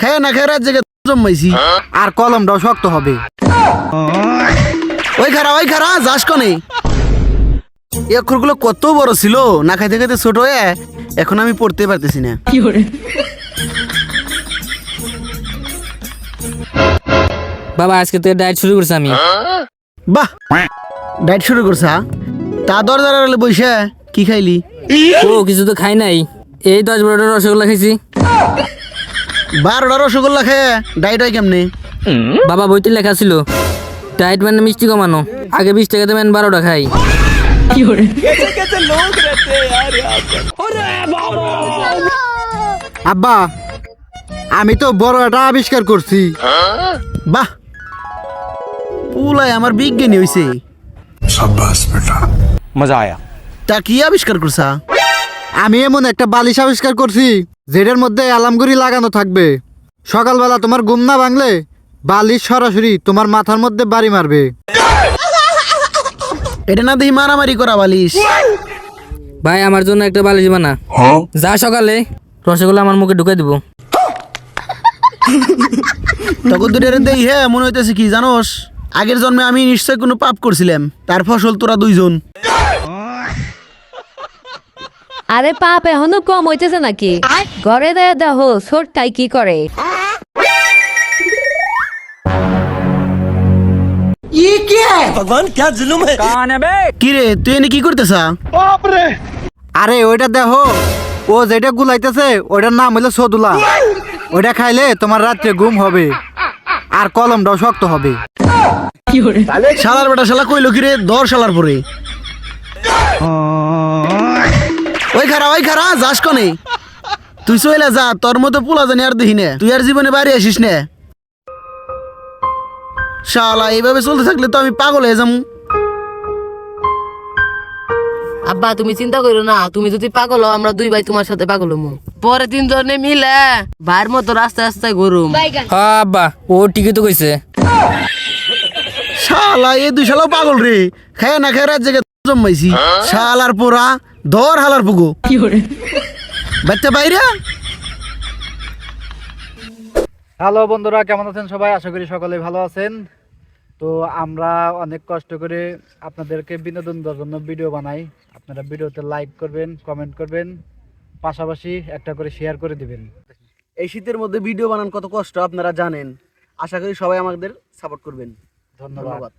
খায় না খায় রাত জেগে জমাইছি। আর কলমটাও শক্ত হবে। ওই খারা যাস কনে। এই অক্ষরগুলো কত বড় ছিল, না খাইতে খাইতে ছোট হয়ে এখন আমি পড়তে পারতেছি না। বাবা আজকে থেকে ডায়েট শুরু করছি আমি। বাহ, ডায়েট শুরু করছা? তা দরজার আড়ালে বইসা কি খাইলি? ও কিছু তো খাই নাই, এই 10-12টা রসগোল্লা খাইছি। 12টা রসগোল্লা খেয়ে ডায়েট হয় কেমনে? বাবা বইতে লেখা ছিল ডায়েট মানে মিষ্টি কমানো, আগে 20 টাকা দেবেন 12টা খাই। আব্বা আমি তো বড় একটা আবিষ্কার করছি। বাহ, পুলাই আমার বিজ্ঞানী হইছে। मजा आया। তা কি আবিষ্কার করছা? আমি এমন একটা বালিশ আবিষ্কার করছি যেটার মধ্যে অ্যালার্ম লাগানো থাকবে। সকালবেলা তোমার ঘুম না ভাঙলে বালিশ সরাসরি তোমার মাথার মধ্যে বাড়ি মারবে। এটা না দেখি মারামারি করা বালিশ। ভাই আমার জন্য একটা বালিশ বানা, যা সকালে রসগোল্লা আমার মুখে ঢুকে দিব। তখন দুটো দেই হ্যাঁ মনে হইতেছে কি জানোস, আগের জন্মে আমি নিশ্চয় কোনো পাপ করছিলাম, তার ফসল তোরা দুইজন। আরে পাপ এখনো কম হইতেছে নাকি? ঘরে দেয় দেখো ছোটটাই কি করে। কি রে তুই এনে কি করতেছা? আরে ওইটা দেখো, ও যেটা গুলাইতেছে ওইটার নাম হইলো সদুলা। ওইটা খাইলে তোমার রাত্রে ঘুম হবে আর কলমটাও শক্ত হবে। শালার বেটা শালা কইলো কি রে, ধর শালার পরে। ওই খারা যাস কনে। তুই চলে যা, তোর মতো পোলা জানি আর দেখি না, তুই আর জীবনে বাড়ি আসিস না। শালা এইভাবে চলতে থাকলে তো আমি পাগল হয়ে যাবো। আব্বা তুমি চিন্তা করো না, তুমি যদি পাগল হও আমরা দুই ভাই তোমার সাথে পাগল হমু। পরে 3 জনে মিলে ভাইয়ের মতো রাস্তায় রাস্তায় ঘুরুম। হ্যাঁ আব্বা ও ঠিকই তো কইছে। শালা এই দুই শালাও পাগল রে, খায় না খায় রাত জেগে জমাইছি। শালার পোড়া, ধর হালার পুগো বাচ্চা বাইরে। হ্যালো বন্ধুরা, কেমন আছেন সবাই? আশা করি সকলে ভালো আছেন। তো আমরা অনেক কষ্ট করে আপনাদেরকে বিনোদন দেওয়ার জন্য ভিডিও বানাই। আপনারা ভিডিওতে লাইক করবেন, কমেন্ট করবেন, পাশাপাশি একটা করে শেয়ার করে দিবেন। এই শীতের মধ্যে ভিডিও বানান কত কষ্ট আপনারা জানেন। আশা করি সবাই আমাদের সাপোর্ট করবেন। ধন্যবাদ।